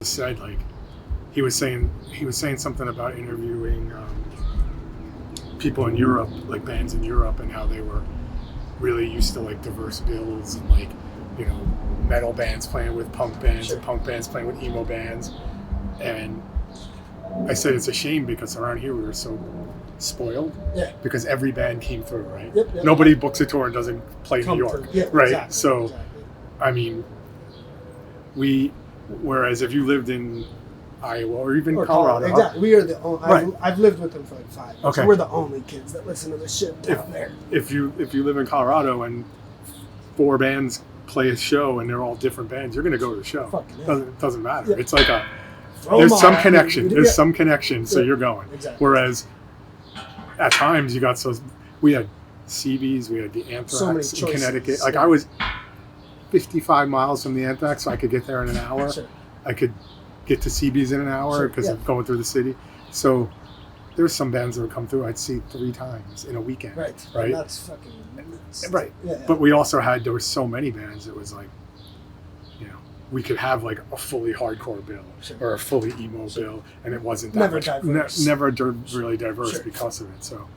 said like he was saying something about interviewing people in Europe, like bands in Europe, and how they were really used to like diverse bills and like, you know, metal bands playing with punk bands and punk bands playing with emo bands. And I said it's a shame because around here we were so spoiled because every band came through, right? Nobody books a tour and doesn't play New York, right? Exactly, so exactly. I mean, whereas if you lived in Iowa or even Colorado. Exactly. We are the only, I've lived with them for like 5 years. Okay. So we're the only kids that listen to this shit down there. If you live in Colorado and 4 bands play a show and they're all different bands, you're going to go to the show. Doesn't matter. It's like there's some connection. There's some connection, so you're going. Exactly. Whereas at times we had CBs, we had the Anthrax in Connecticut. Like I was 55 miles from the Anthrax, so I could get there in an hour. Sure. I could get to CB's in an hour because of going through the city. So there's some bands that would come through I'd see 3 times in a weekend. Right. And that's fucking nuts. Right. Yeah. But we also there were so many bands it was like, you know, we could have like a fully hardcore bill or a fully emo bill, and it wasn't that never really diverse because of it. So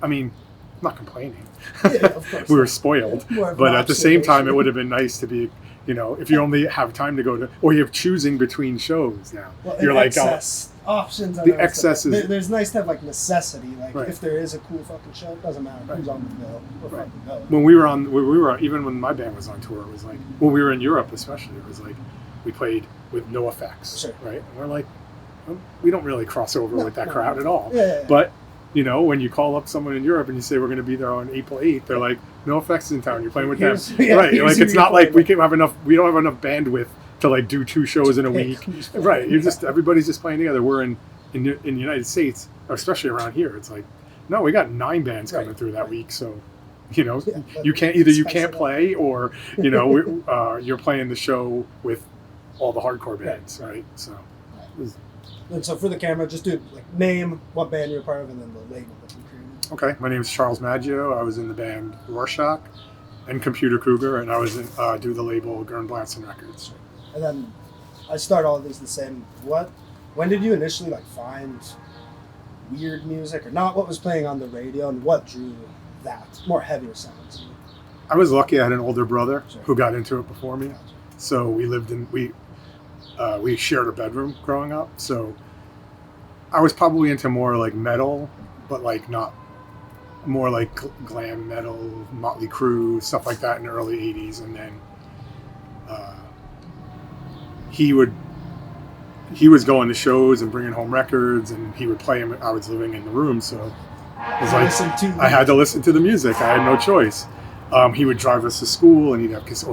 I mean, I'm not complaining. Yeah, of course. We were spoiled, but at the same time it would have been nice to be, you know, if you only have time to go to, or you're choosing between shows now. Well, you're like, options. The excess is. There's nice to have like necessity. Like if there is a cool fucking show, it doesn't matter who's on the bill. We're fucking going. When we were even when my band was on tour, it was like when we were in Europe, especially, it was like we played with no effects, right? And we're like, well, we don't really cross over with that crowd at all. But you know, when you call up someone in Europe and you say we're going to be there on April 8th, they're like, no effects in town. You're playing with them, right? Like it's not like we don't have enough bandwidth to like do 2 shows in a week, right? Everybody's just playing together. We're in the United States, especially around here. It's like, no, we got 9 bands coming through that week, so you know, you can't play, or you know, you're playing the show with all the hardcore bands, right? So. And so for the camera, just do like name, what band you're a part of, and then the label that you created. Okay, my name is Charles Maggio. I was in the band Rorschach and Computer Cougar, and I was in do the label Gern Blandsten Records. And then I start all of these the same. When did you initially like find weird music or not? What was playing on the radio, and what drew that more heavier sounds? I was lucky. I had an older brother who got into it before me, so we shared a bedroom growing up, so I was probably into more like metal, but like not more like glam metal, Motley Crue, stuff like that in the early 80s. And then he was going to shows and bringing home records, and he would play them. I was living in the room, so it was like I had to listen to the music. I had no choice. He would drive us to school, and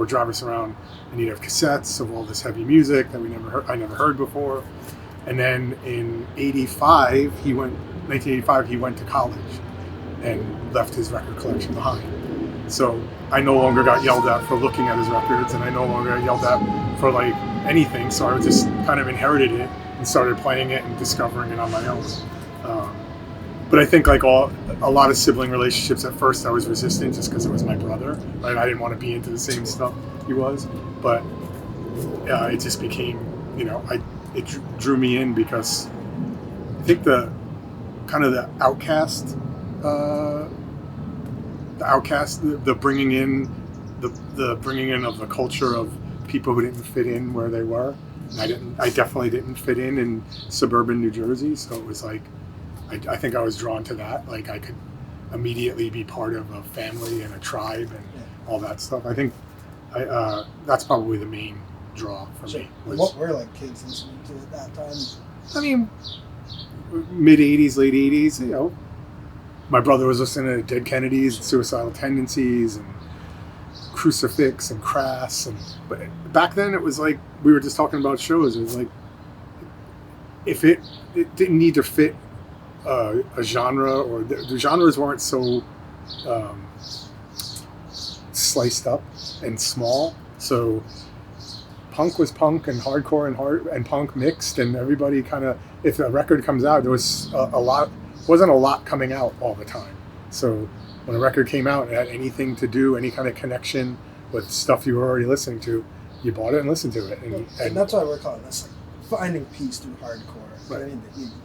drive us around, and he'd have cassettes of all this heavy music that I never heard before. And then in 1985, he went to college and left his record collection behind. So I no longer got yelled at for looking at his records, and I no longer got yelled at for like anything. So I just kind of inherited it and started playing it and discovering it on my own. But I think like a lot of sibling relationships, at first I was resistant just because it was my brother, right? I didn't want to be into the same stuff he was, but it just became, you know, it drew me in because I think the outcast, the bringing in of the culture of people who didn't fit in where they were. I definitely didn't fit in suburban New Jersey, so it was like, I think I was drawn to that. Like I could immediately be part of a family and a tribe and all that stuff. I think that's probably the main draw for me. What were like kids listening to at that time? I mean, mid 80s, late 80s. You know, my brother was listening to Dead Kennedys, and Suicidal Tendencies, and Crucifix, and Crass. But back then, it was like we were just talking about shows. It was like if it didn't need to fit a genre, or the genres weren't so sliced up and small. So punk was punk, and hardcore and punk mixed, and everybody kind of, if a record comes out, there was wasn't a lot coming out all the time. So when a record came out, it had anything to do, any kind of connection with stuff you were already listening to, you bought it and listened to it. And that's why we're calling this like finding peace through hardcore. Right. I mean,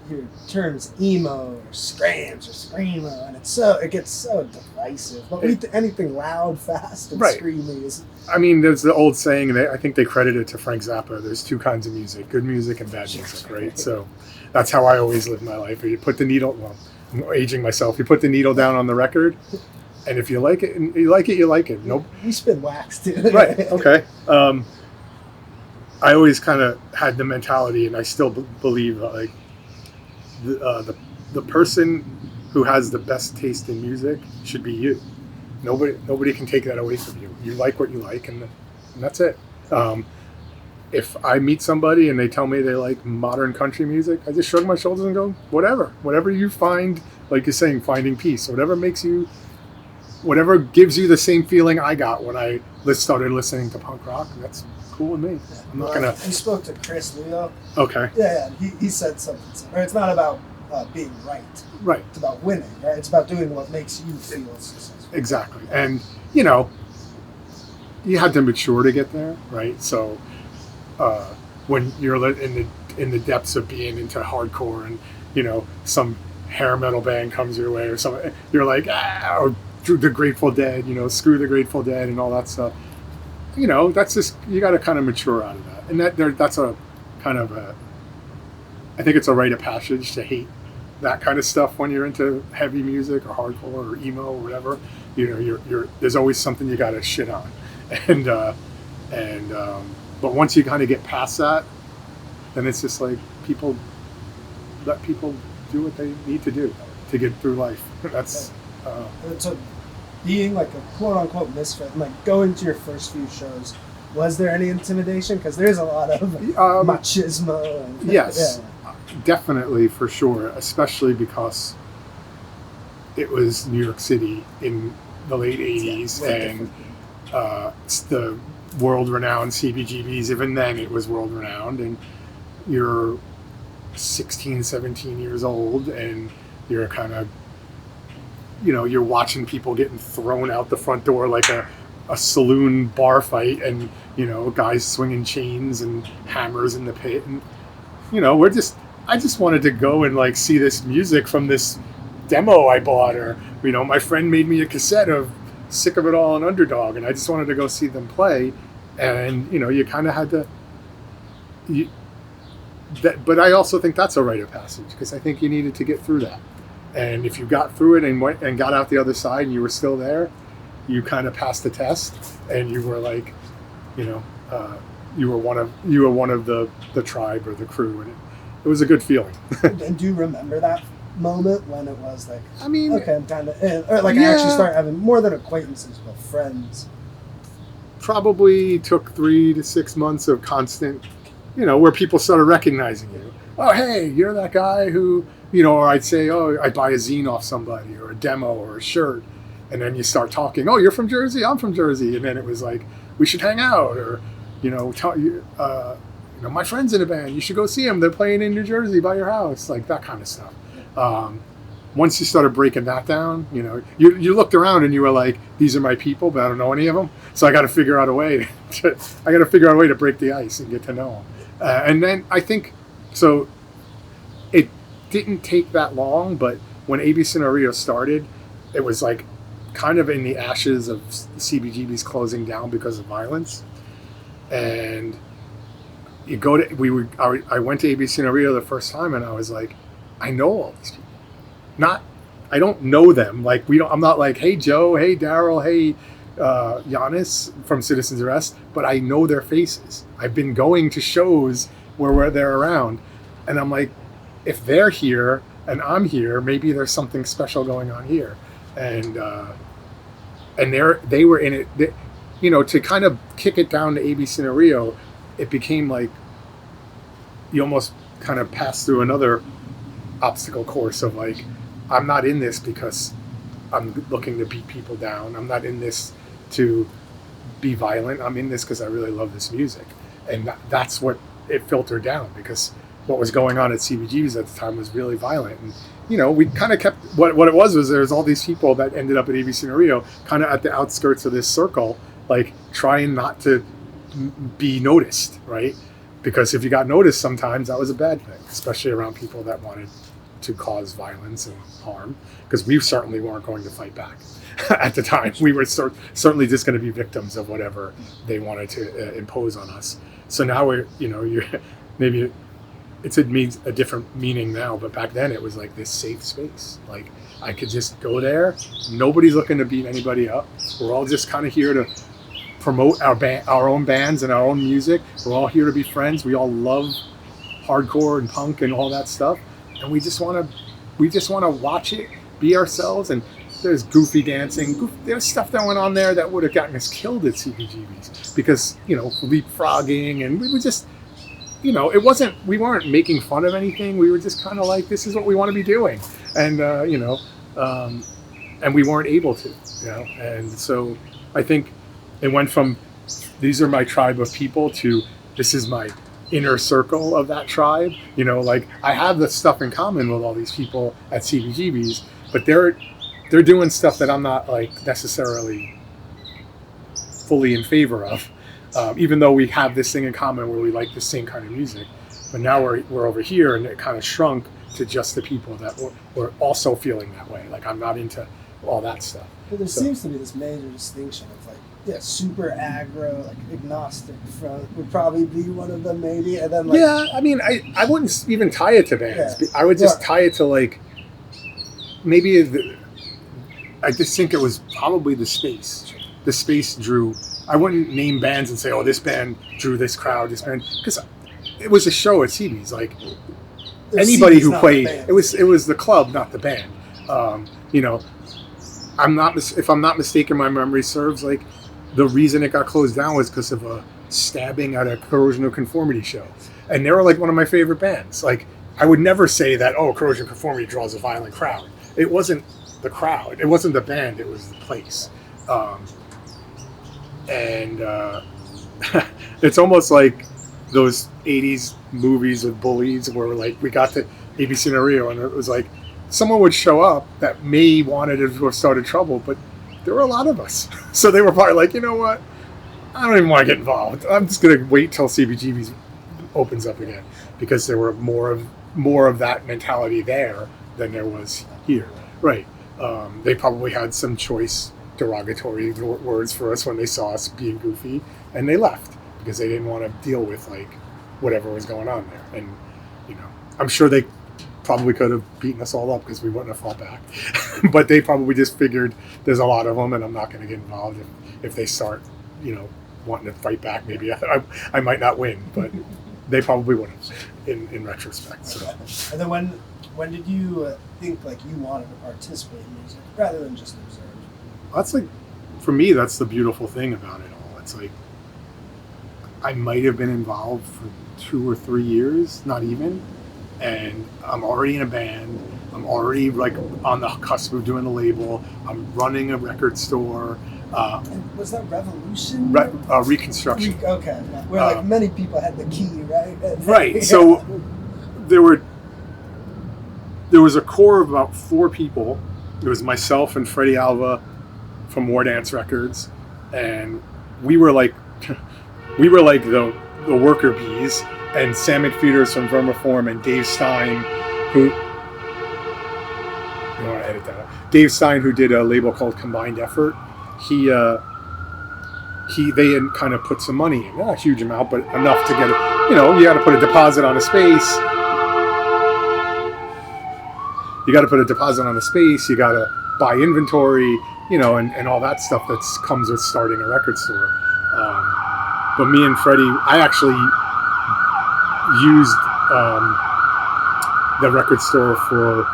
your terms emo or scrams or screamo, and it gets so divisive. But anything loud, fast, and screamy is. I mean, there's the old saying, and I think they credit it to Frank Zappa. There's two kinds of music: good music and bad music, right? So that's how I always live my life. You put the needle. Well, I'm aging myself. You put the needle down on the record, and if you like it, you like it. Nope. We spin wax too. Right. Okay. I always kind of had the mentality, and I still believe like the person who has the best taste in music should be you. Nobody can take that away from you. You like what you like, and that's it. If I meet somebody and they tell me they like modern country music, I just shrug my shoulders and go, whatever you find, like you're saying, finding peace, whatever whatever gives you the same feeling I got when I started listening to punk rock, that's cool with me. I'm not gonna. We spoke to Chris Leo. Okay. Yeah. He said something similar. It's not about being right. Right. It's about winning. Right. It's about doing what makes you feel successful. Exactly. And you had to mature to get there, right? So when you're in the depths of being into hardcore, and some hair metal band comes your way or something, you're like, or the Grateful Dead, screw the Grateful Dead and all that stuff. That's just, you got to kind of mature out of that. And that's a kind of I think it's a rite of passage to hate that kind of stuff when you're into heavy music or hardcore or emo or whatever. There's always something you got to shit on. But once you kind of get past that, then it's just like let people do what they need to do to get through life. That's so being like a quote unquote misfit, like going to your first few shows, was there any intimidation? Because there's a lot of machismo. And, yes, definitely, for sure, especially because it was New York City in the late 80s, and it's the world-renowned CBGBs. Even then, it was world-renowned, and you're 16, 17 years old, and you're kind of, you're watching people getting thrown out the front door like a saloon bar fight, and, guys swinging chains and hammers in the pit. And, I just wanted to go and like see this music from this demo I bought, or, my friend made me a cassette of Sick of It All and Underdog, and I just wanted to go see them play. And, you kind of had to, but I also think that's a rite of passage, because I think you needed to get through that. And if you got through it and got out the other side and you were still there, you kind of passed the test, and you were like, you were one of the tribe or the crew, and it was a good feeling. And do you remember that moment when it was like, I mean, okay, I'm kind of in, or like I actually start having more than acquaintances, but friends? Probably took 3 to 6 months of constant, where people started recognizing you. Oh, hey, you're that guy who, or I'd say, oh, I buy a zine off somebody, or a demo, or a shirt. And then you start talking, oh, you're from Jersey? I'm from Jersey. And then it was like, we should hang out, or, my friend's in a band. You should go see them. They're playing in New Jersey by your house, like that kind of stuff. Once you started breaking that down, you looked around and you were like, these are my people, but I don't know any of them. So I got to figure out a way to break the ice and get to know them. And then I think, so it didn't take that long, but when ABC Rio started, it was like kind of in the ashes of CBGB's closing down because of violence. And I went to ABC Rio the first time, and I was like, I know all these people. I don't know them. Like, I'm not like, hey Joe, hey Daryl, hey Giannis from Citizens Arrest, but I know their faces. I've been going to shows where they're around, and I'm like, if they're here and I'm here, maybe there's something special going on here. And they were in it. To kind of kick it down to ABC Rio, it became like you almost kind of passed through another obstacle course of like, I'm not in this because I'm looking to beat people down. I'm not in this to be violent. I'm in this because I really love this music. And that's what it filtered down, because what was going on at CBGB's at the time was really violent. And, we kind of kept, what it was there's all these people that ended up at ABC Rio kind of at the outskirts of this circle, like trying not to be noticed, right? Because if you got noticed, sometimes that was a bad thing, especially around people that wanted to cause violence and harm, because we certainly weren't going to fight back at the time. We were certainly just going to be victims of whatever they wanted to impose on us. So now maybe it means a different meaning now, but back then it was like this safe space. Like I could just go there. Nobody's looking to beat anybody up. We're all just kind of here to promote our own bands and our own music. We're all here to be friends. We all love hardcore and punk and all that stuff, and we just want to watch it, be ourselves. And there's goofy dancing. There's stuff that went on there that would have gotten us killed at CBGB's because leapfrogging, and we were just we weren't making fun of anything. We were just kind of like, this is what we want to be doing, and and we weren't able to, and so I think it went from these are my tribe of people to this is my inner circle of that tribe. Like I have the stuff in common with all these people at CBGB's, but they're doing stuff that I'm not like necessarily fully in favor of, even though we have this thing in common where we like the same kind of music. But now we're over here, and it kind of shrunk to just the people that were also feeling that way. Like I'm not into all that stuff. But there seems to be this major distinction of like, super aggro, like agnostic front would probably be one of them, maybe, and then I mean, I wouldn't even tie it to bands. Yeah. I would just tie it to like maybe I just think it was probably the space. The space drew. I wouldn't name bands and say, oh, this band drew this crowd, this band, because it was a show at CB's. Like anybody who played, it was the club, not the band. If I'm not mistaken, my memory serves, like the reason it got closed down was because of a stabbing at a Corrosion of Conformity show, and they were like one of my favorite bands. Like I would never say that, oh, Corrosion of Conformity draws a violent crowd. It wasn't the crowd, it wasn't the band, it was the place. It's almost like those 80s movies with bullies where like we got to ABC Rio, and it was like someone would show up that may wanted to have started trouble, but there were a lot of us. So they were probably like, you know what? I don't even want to get involved. I'm just going to wait till CBGB's opens up again, because there were more of that mentality there than there was here. Right. They probably had some choice derogatory words for us when they saw us being goofy, and they left because they didn't want to deal with like whatever was going on there. And I'm sure they probably could have beaten us all up because we wouldn't have fought back. But they probably just figured there's a lot of them, and I'm not going to get involved. If they start, wanting to fight back, maybe I might not win, but they probably wouldn't in retrospect. So. And then when did you think like you wanted to participate in music rather than just observe? That's like, for me, that's the beautiful thing about it all. It's like I might have been involved for 2 or 3 years, not even. And I'm already in a band. I'm already like on the cusp of doing a label. I'm running a record store. And was that Revolution? Reconstruction. Okay. Where like many people had the key, right? Right. So there was a core of about 4 people. It was myself and Freddie Alva from War Dance Records, and we were like the worker bees. And Sam McFeeters from Vermiform and Dave Stein, who you want to edit that out. Dave Stein, who did a label called Combined Effort, they had kind of put some money in, not a huge amount, but enough to get it. You got to put a deposit on a space. You got to put a deposit on a space. You got to buy inventory, and all that stuff that comes with starting a record store. But me and Freddie, I actually used the record store for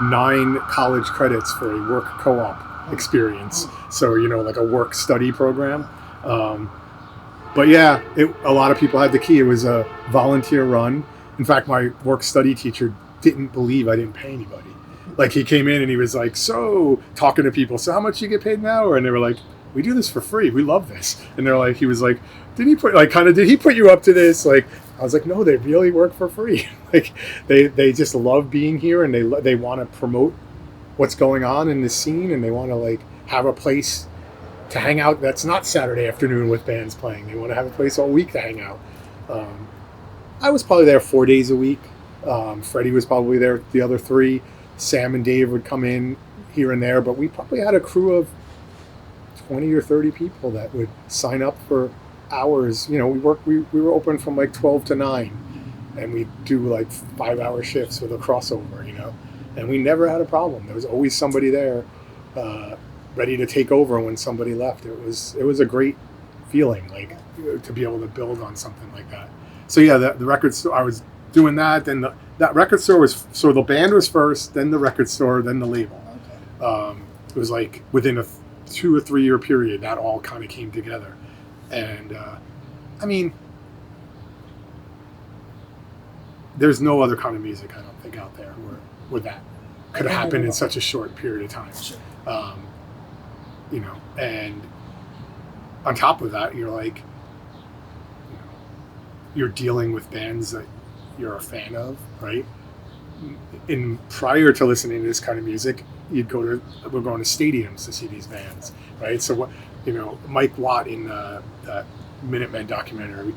9 college credits for a work co-op experience. So, like a work study program. But yeah, a lot of people had the key. It was a volunteer run. In fact, my work study teacher didn't believe I didn't pay anybody. Like he came in and he was like, so talking to people, so how much you get paid an hour? And they were like, we do this for free. We love this. And they're like, he was like, did he put you up to this? Like, I was like, no, they really work for free. Like they just love being here, and they want to promote what's going on in the scene, and they want to like have a place to hang out. That's not Saturday afternoon with bands playing. They want to have a place all week to hang out. I was probably there 4 days a week. Freddie was probably there the other 3. Sam and Dave would come in here and there, but we probably had a crew of 20 or 30 people that would sign up for hours. We were open from like 12 to 9, and we'd do like 5-hour shifts with a crossover, and we never had a problem. There was always somebody there ready to take over when somebody left. It was a great feeling, like, to be able to build on something like that. So yeah, the record store, I was doing that. Then that record store was, so the band was first, then the record store, then the label. Okay. It was like within a 2 or 3 year period that all kind of came together. And I mean, there's no other kind of music, I don't think, out there where that could have happened in such a short period of time. Sure. And on top of that, you're like, you're dealing with bands that you're a fan of, right? And prior to listening to this kind of music, we're going to stadiums to see these bands, right? So what, Mike Watt in that Minutemen documentary,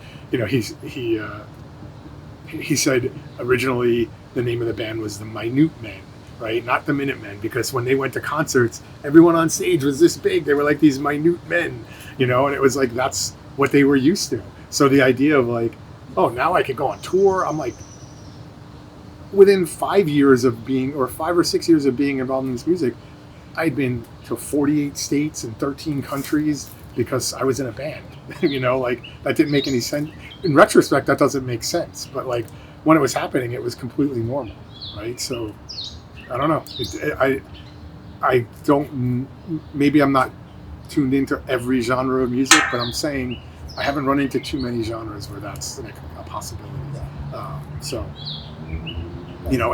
he said originally the name of the band was the Minute Men, right? Not the Minutemen, because when they went to concerts, everyone on stage was this big. They were like these minute men, and it was like, that's what they were used to. So the idea of like, oh, now I can go on tour. I'm like, within 5 years of being, or 5 or 6 years of being involved in this music, I'd been to 48 states and 13 countries because I was in a band. Like, that didn't make any sense. In retrospect, that doesn't make sense. But like, when it was happening, it was completely normal, right? So I don't know. I don't, maybe I'm not tuned into every genre of music, but I'm saying I haven't run into too many genres where that's like a possibility.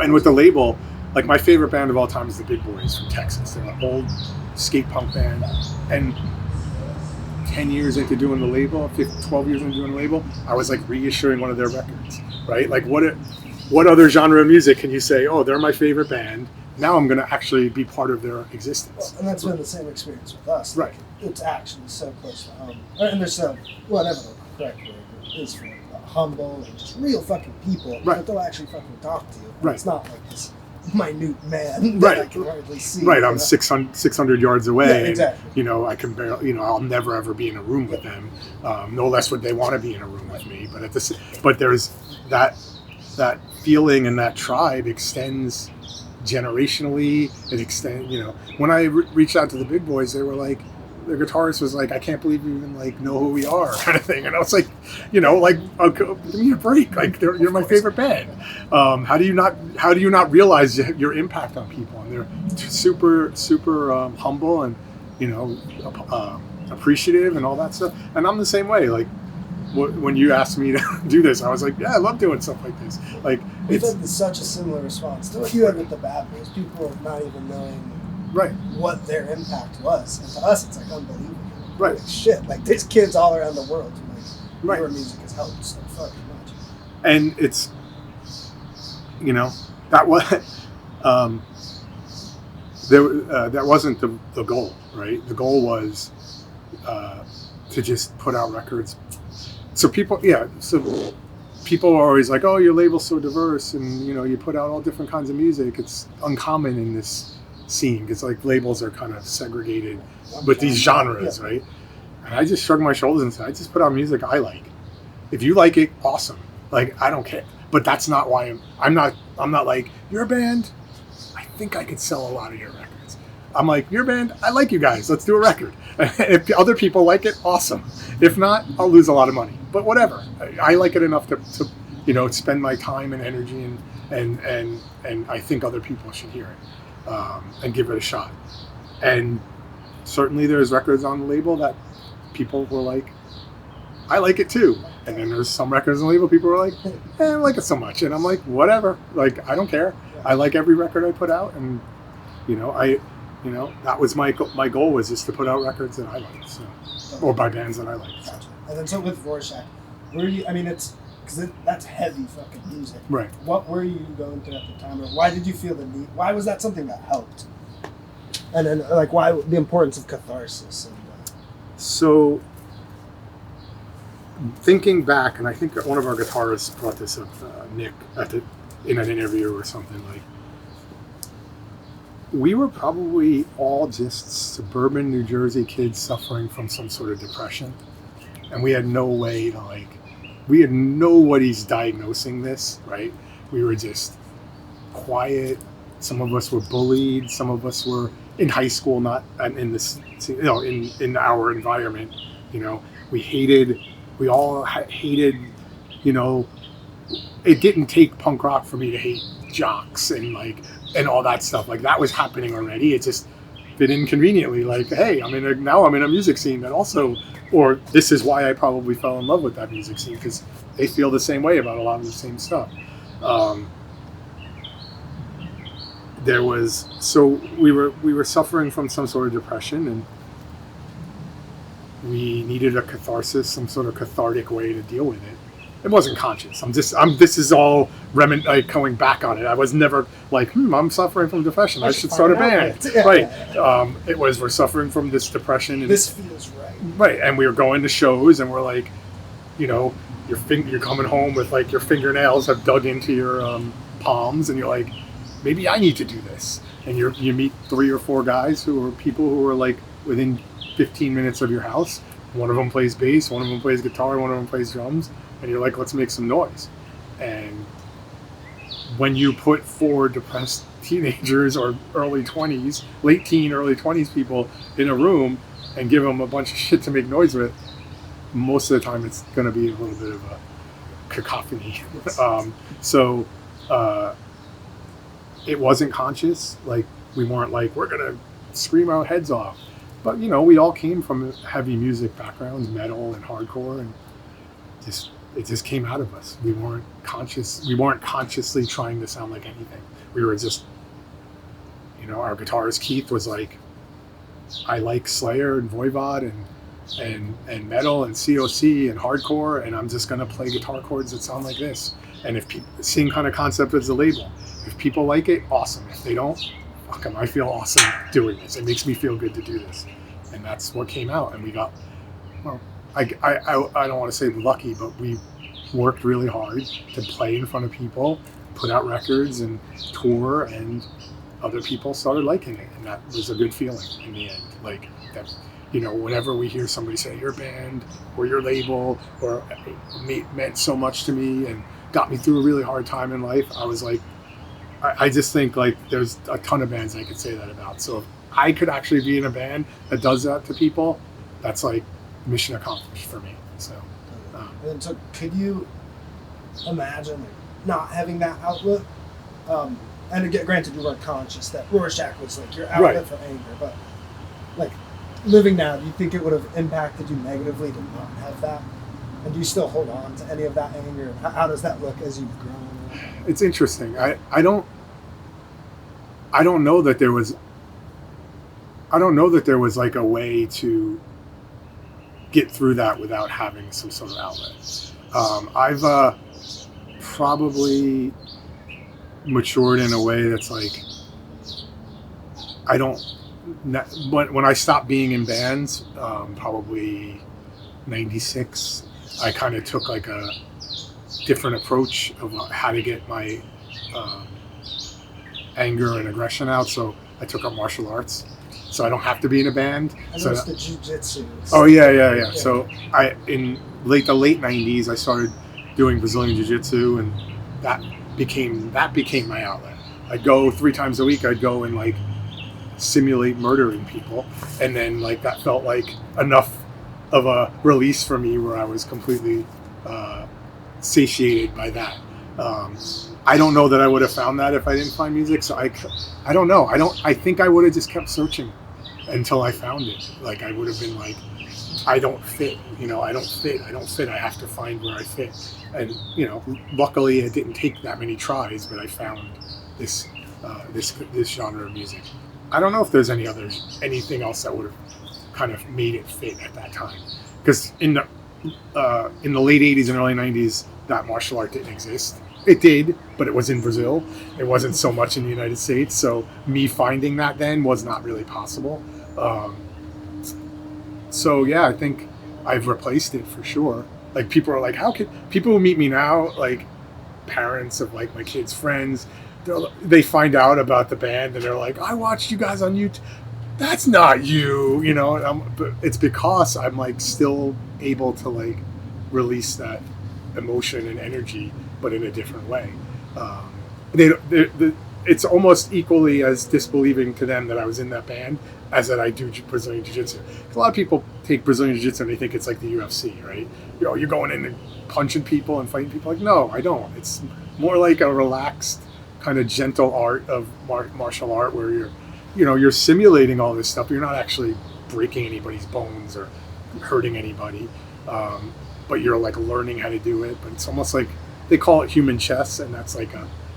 And with the label, like, my favorite band of all time is the Big Boys from Texas. They're an old skate punk band, and 10 years into doing the label, 12 years into doing the label, I was like reissuing one of their records, right? Like, what other genre of music can you say, oh, they're my favorite band, now I'm going to actually be part of their existence? Well, and that's been the same experience with us. Right. It's actually so close to home. And there's whatever the correct word is for it, humble and just real fucking people. Right. That they'll actually fucking talk to you. Right. It's not like this minute man right. that I can hardly see. Right, I'm 600 yards away. Yeah, exactly. And, I can barely, I'll never ever be in a room with them. No less would they want to be in a room with me. But there's that feeling, and that tribe extends generationally. It extends, when I reached out to the Big Boys, they were like, the guitarist was like, I can't believe you even like know who we are, kind of thing. And I was like, okay, give me a break. Like, you're my favorite band. How do you not realize your impact on people? And they're super, super humble and, appreciative and all that stuff. And I'm the same way. Like, when you asked me to do this, I was like, yeah, I love doing stuff like this. Like, We've had such a similar response to what you had with the Bad Boys. People not even knowing right what their impact was, and to us it's like unbelievable. Right. Like, shit, like there's kids all around the world who like right. your music has helped so fucking much. And it's that was that wasn't the goal, right? The goal was to just put out records. So people are always like, oh, your label's so diverse, and you put out all different kinds of music. It's uncommon in this scene, because like labels are kind of segregated with these genres, right? And I just shrugged my shoulders and said, I just put out music I like. If you like it, awesome. Like, I don't care. But that's not why I'm not like, your band, I think I could sell a lot of your records. I'm like, your band, I like you guys, let's do a record. If other people like it, awesome. If not, I'll lose a lot of money. But whatever. I like it enough to spend my time and energy, and I think other people should hear it. And give it a shot. And certainly there's records on the label that people were like, I like it too. And then there's some records on the label people were like, I don't like it so much. And I'm like, whatever. Like, I don't care. I like every record I put out, and that was my goal, was just to put out records that I liked, or by bands that I liked. Gotcha. And then so with Rorschach, it's because that's heavy fucking music. Right. What were you going through at the time, or why did you feel the need? Why was that something that helped? And then, like, why the importance of catharsis? So thinking back, and I think one of our guitarists brought this up, Nick, in an interview or something, like, we were probably all just suburban New Jersey kids suffering from some sort of depression. And we had no way to, like, we had nobody's diagnosing this, right? We were just quiet. Some of us were bullied. Some of us were in high school, not in this, in our environment. We all hated, it didn't take punk rock for me to hate jocks and all that stuff. Like, that was happening already. It just fit in conveniently. Like, hey, I'm in a music scene that also, or this is why I probably fell in love with that music scene, because they feel the same way about a lot of the same stuff. We were suffering from some sort of depression, and we needed a catharsis, some sort of cathartic way to deal with it. It wasn't conscious. This is all going back on it. I was never like, I'm suffering from depression. I should start a band. Yeah. Right. It was, we're suffering from this depression. And this feels right. Right. And we were going to shows, and we're like, you're coming home with, like, your fingernails have dug into your palms, and you're like, maybe I need to do this. And you meet 3 or 4 guys who are people who are, like, within 15 minutes of your house. One of them plays bass, one of them plays guitar, one of them plays drums. And you're like, let's make some noise. And when you put 4 depressed teenagers or early 20s, late teen, early 20s people in a room and give them a bunch of shit to make noise with, most of the time it's going to be a little bit of a cacophony. It wasn't conscious. Like, we weren't like, we're going to scream our heads off. But, we all came from heavy music backgrounds, metal and hardcore, and it just came out of us. We weren't consciously trying to sound like anything. We were just, our guitarist Keith was like, I like Slayer and Voivod and metal and COC and hardcore, and I'm just going to play guitar chords that sound like this. And if same kind of concept as the label. If people like it, awesome. If they don't, fuck them. I feel awesome doing this. It makes me feel good to do this. And that's what came out. And we got, I don't want to say lucky, but we worked really hard to play in front of people, put out records and tour, and other people started liking it. And that was a good feeling in the end. Like, that, whenever we hear somebody say your band or your label or meant so much to me and got me through a really hard time in life, I was like, I just think, like, there's a ton of bands I could say that about. So if I could actually be in a band that does that to people, that's like mission accomplished for me. So, and so could you imagine, like, not having that outlet? And again, granted, you weren't conscious that Rorschach was, like, your outlet for anger, but, like, living now, do you think it would have impacted you negatively to not have that? And do you still hold on to any of that anger? How does that look as you've grown? It's interesting. I don't know that there was. I don't know that there was, like, a way to get through that without having some sort of outlet. I've probably matured in a way that's like, when I stopped being in bands, probably 96, I kind of took, like, a different approach of how to get my anger and aggression out. So I took up martial arts. So I don't have to be in a band. I noticed the jiu-jitsu. Oh, yeah. So in the late 90s, I started doing Brazilian jiu-jitsu, and that became my outlet. I'd go 3 times a week. I'd go and, like, simulate murdering people, and then, like, that felt like enough of a release for me where I was completely satiated by that. I don't know that I would have found that if I didn't find music. So I don't know. I think I would have just kept searching until I found it. Like, I would have been like, I don't fit. I don't fit. I have to find where I fit. And luckily it didn't take that many tries, but I found this genre of music. I don't know if there's anything else that would have kind of made it fit at that time. Because in the late 80s and early 90s, that martial art didn't exist. It did, but it was in Brazil. It wasn't so much in the United States. So me finding that then was not really possible. So yeah, I think I've replaced it for sure. Like people are like, how could people who meet me now, like parents of like my kids' friends, they find out about the band and they're like, I watched you guys on YouTube. That's not you, you know. But it's because I'm like still able to like release that emotion and energy, but in a different way. It's almost equally as disbelieving to them that I was in that band as that I do Brazilian Jiu-Jitsu. A lot of people take Brazilian Jiu-Jitsu and they think it's like the UFC, right? You know, you're going in and punching people and fighting people. Like, no, I don't. It's more like a relaxed, kind of gentle art of martial art where you're simulating all this stuff. You're not actually breaking anybody's bones or hurting anybody, but you're like learning how to do it. But it's almost like they call it human chess, and that's like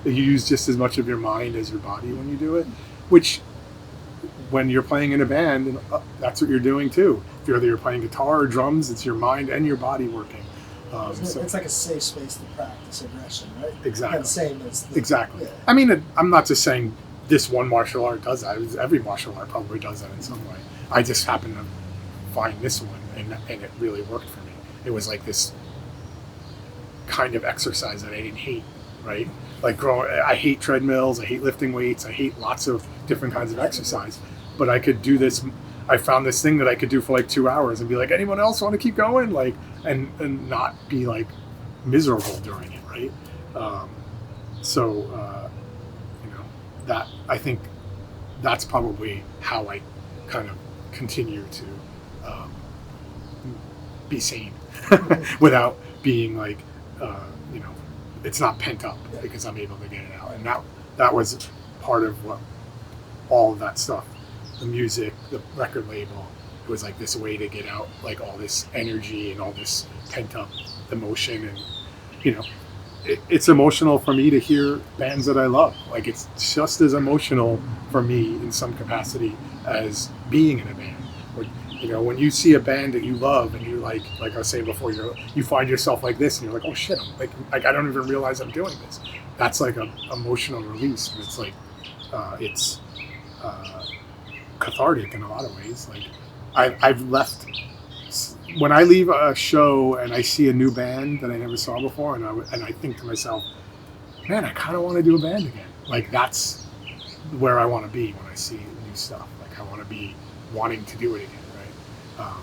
you use just as much of your mind as your body when you do it, which when you're playing in a band, that's what you're doing too. If you're playing guitar or drums, it's your mind and your body working. So it's like a safe space to practice aggression, right? Exactly. And same as exactly. Yeah. I mean, I'm not just saying this one martial art does that. Every martial art probably does that in some way. I just happened to find this one, and it really worked for me. It was like this kind of exercise that I didn't hate, right? Like I hate treadmills, I hate lifting weights, I hate lots of different kinds of exercise. But I could do this. I found this thing that I could do for like 2 hours and be like, anyone else want to keep going? Like, and not be like miserable during it, right? That I think that's probably how I kind of continue to be sane without being like, it's not pent up because I'm able to get it out. And that was part of what all of that stuff, the music, the record label, it was like this way to get out like all this energy and all this pent up emotion. And, it's emotional for me to hear bands that I love. Like it's just as emotional for me in some capacity as being in a band. When you see a band that you love and you like I was saying before, you find yourself like this and you're like, oh shit, like I don't even realize I'm doing this. That's like an emotional release. And it's like, it's cathartic in a lot of ways. Like I've left, when I leave a show and I see a new band that I never saw before, and I think to myself, man, I kind of want to do a band again. Like that's where I want to be when I see new stuff. Like I want to be wanting to do it again, right?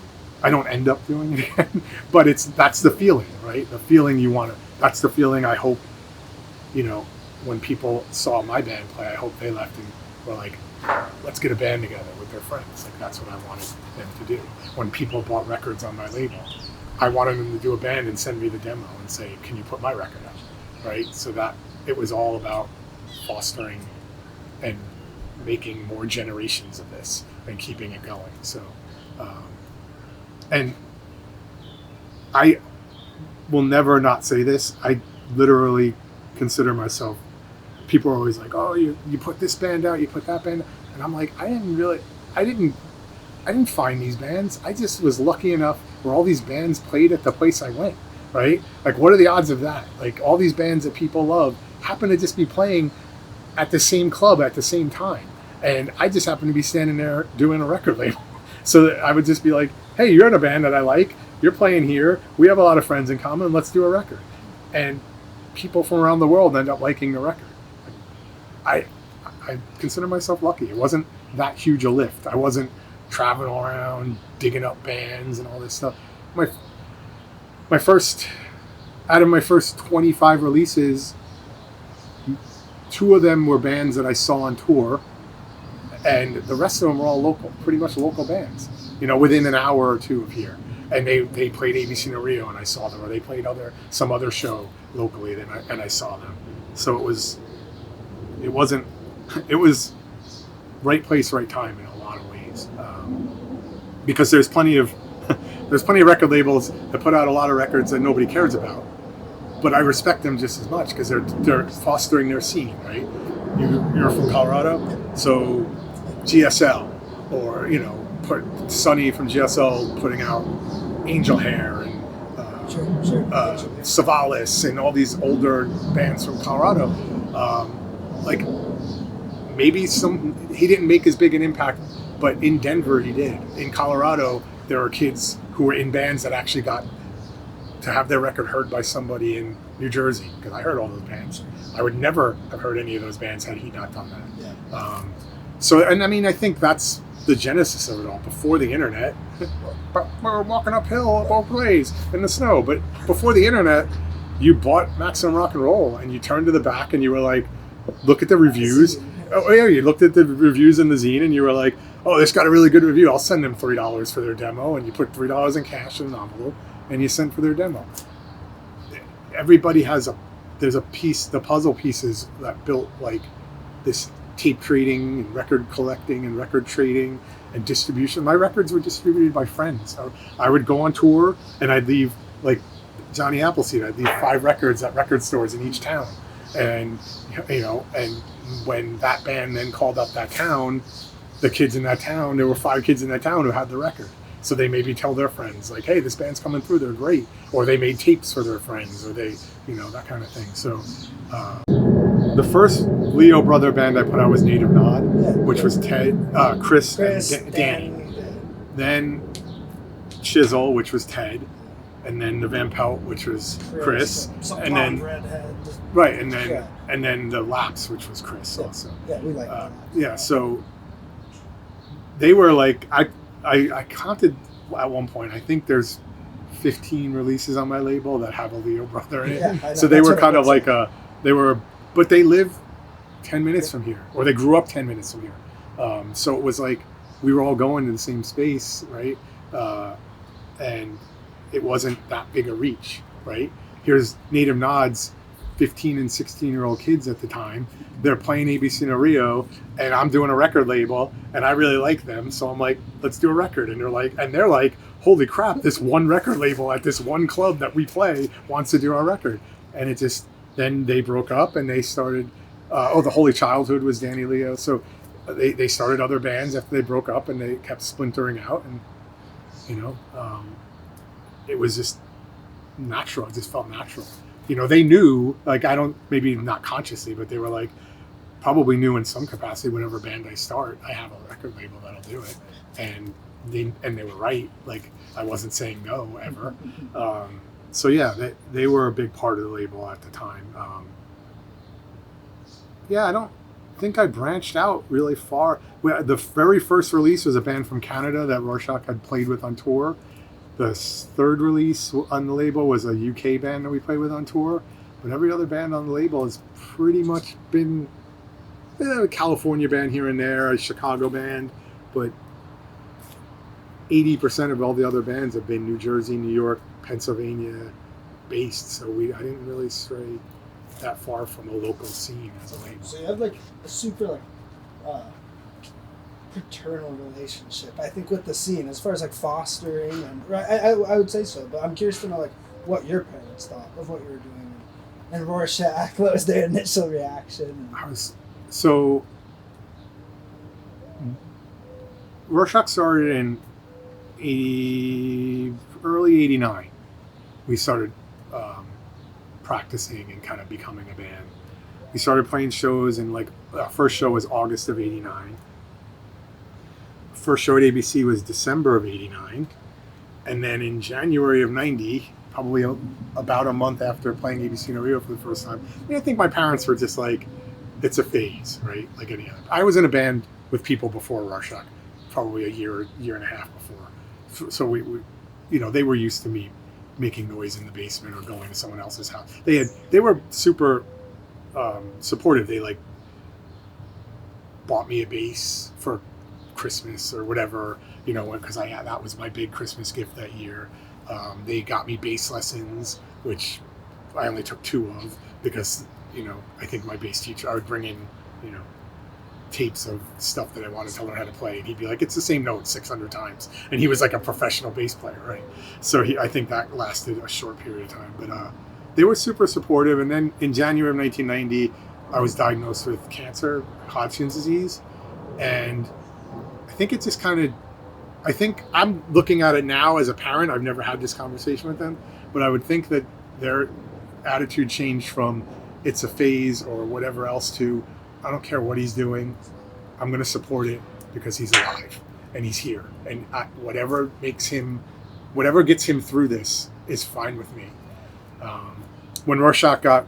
I don't end up doing it again, but that's the feeling, right? The feeling you want to. That's the feeling I hope. When people saw my band play, I hope they left and were like, let's get a band together with their friends. Like that's what I wanted them to do. When people bought records on my label, I wanted them to do a band and send me the demo and say, can you put my record up, right? So that it was all about fostering and making more generations of this and keeping it going. So, and I will never not say this. I literally consider myself, people are always like, oh, you put this band out, you put that band out. And I'm like, I didn't find these bands. I just was lucky enough where all these bands played at the place I went, right? Like, what are the odds of that? Like, all these bands that people love happen to just be playing at the same club at the same time. And I just happen to be standing there doing a record label. So that I would just be like, hey, you're in a band that I like. You're playing here. We have a lot of friends in common. Let's do a record. And people from around the world end up liking the record. I consider myself lucky. It wasn't that huge a lift. I wasn't traveling around digging up bands and all this stuff. My first 25 releases, 2 of them were bands that I saw on tour, and the rest of them were all local, pretty much local bands. Within an hour or 2 of here. And they played ABC in Rio, and I saw them, or they played some other show locally, and I saw them. So it was right place, right time in a lot of ways. Because there's plenty of record labels that put out a lot of records that nobody cares about, but I respect them just as much because they're fostering their scene, right? You're from Colorado, so GSL, or Sonny from GSL putting out Angel Hair and Savalas and all these older bands from Colorado. Like maybe he didn't make as big an impact, but in Denver he did. In Colorado, there were kids who were in bands that actually got to have their record heard by somebody in New Jersey, because I heard all those bands. I would never have heard any of those bands had he not done that. Yeah. So, and I mean, I think that's the genesis of it all. Before the internet, we're walking uphill both ways in the snow. But before the internet, you bought Maximum Rock and Roll and you turned to the back and you were like, look at the reviews. Oh yeah, you looked at the reviews in the zine and you were like, oh, this got a really good review. I'll send them $3 for their demo. And you put $3 in cash in an envelope and you sent for their demo. Everybody there's a piece, the puzzle pieces that built like this tape trading and record collecting and record trading and distribution. My records were distributed by friends. I would go on tour and I'd leave, like Johnny Appleseed, I'd leave 5 records at record stores in each town. And, and when that band then called up that town, the kids in that town, there were 5 kids in that town who had the record. So they maybe tell their friends, like, hey, this band's coming through, they're great. Or they made tapes for their friends, or they, that kind of thing. So the first Leo brother band I put out was Native Nod, which was Ted, Chris and Danny. Then Chisel, which was Ted. And then the Van Pelt, which was Chris. And then Redhead. Right, and then the Laps, which was Chris also. Yeah, we like that. Yeah, so they were like, I counted at one point, I think there's 15 releases on my label that have a Leo brother in it. Yeah, so they were kind of like but they live 10 minutes from here, or they grew up 10 minutes from here. So it was like, we were all going to the same space, right? And it wasn't that big a reach, right? Here's Native Nod's 15 and 16-year-old kids at the time. They're playing ABC No Rio, and I'm doing a record label, and I really like them, so I'm like, let's do a record. And they're like, holy crap, this one record label at this one club that we play wants to do our record. And it just, then they broke up, and they started, the Holy Childhood was Danny Leo, so they started other bands after they broke up, and they kept splintering out, and it was just natural. It just felt natural. They knew, like, maybe not consciously, but they were like, probably knew in some capacity, whatever band I start, I have a record label that'll do it. And they were right. Like, I wasn't saying no ever. So yeah, they were a big part of the label at the time. I don't think I branched out really far. The very first release was a band from Canada that Rorschach had played with on tour. The third release on the label was a UK band that we played with on tour. But every other band on the label has pretty much been a California band here and there, a Chicago band. But 80% of all the other bands have been New Jersey, New York, Pennsylvania based. So I didn't really stray that far from a local scene as a label. So you have like a super paternal relationship, I think, with the scene as far as like fostering, and I would say so, but I'm curious to know like what your parents thought of what you were doing, and Rorschach, what was their initial reaction? Rorschach started in early '89. We started practicing and kind of becoming a band. We started playing shows, and like our first show was August of '89. First show at ABC was December of '89, and then in January of '90, probably about a month after playing ABC No Rio for the first time, I think my parents were just like, it's a phase, right? Like any other. I was in a band with people before Rorschach, probably a year and a half before. So we they were used to me making noise in the basement or going to someone else's house. They were super supportive. They like bought me a bass for Christmas or whatever, because that was my big Christmas gift that year. They got me bass lessons, which I only took 2 of because, I think my bass teacher, I would bring in, tapes of stuff that I wanted to learn how to play, and he'd be like, it's the same note 600 times. And he was like a professional bass player, right? So I think that lasted a short period of time, but they were super supportive. And then in January of 1990, I was diagnosed with cancer, Hodgkin's disease, and I think it just I think I'm looking at it now as a parent. I've never had this conversation with them, but I would think that their attitude changed from it's a phase or whatever else to I don't care what he's doing. I'm going to support it because he's alive. and he's here, and whatever gets him through this is fine with me. When Rorschach got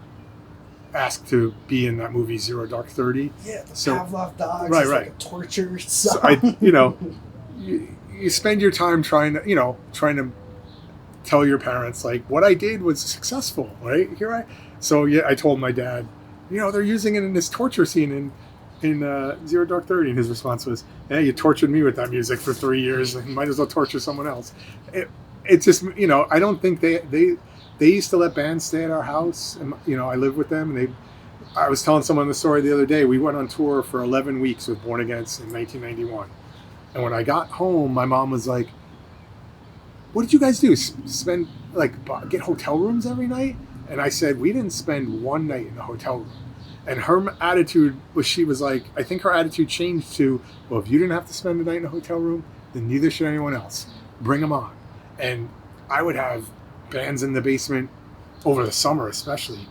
asked to be in that movie Zero Dark 30, the Pavlov dogs, right, like a torture song. So you spend your time trying to tell your parents, like, what I did was successful, right? So I told my dad, they're using it in this torture scene in Zero Dark 30, and his response was, "Hey, you tortured me with that music for 3 years, and you might as well torture someone else." It's just, I don't think they used to let bands stay at our house, and I lived with them, and I was telling someone the story the other day. We went on tour for 11 weeks with Born Against in 1991, and when I got home, my mom was like, "What did you guys do? Spend get hotel rooms every night?" And I said, "We didn't spend one night in a hotel room." And her attitude was, I think her attitude changed to, well, if you didn't have to spend a night in a hotel room, then neither should anyone else. Bring them on. And I would have bands in the basement over the summer, especially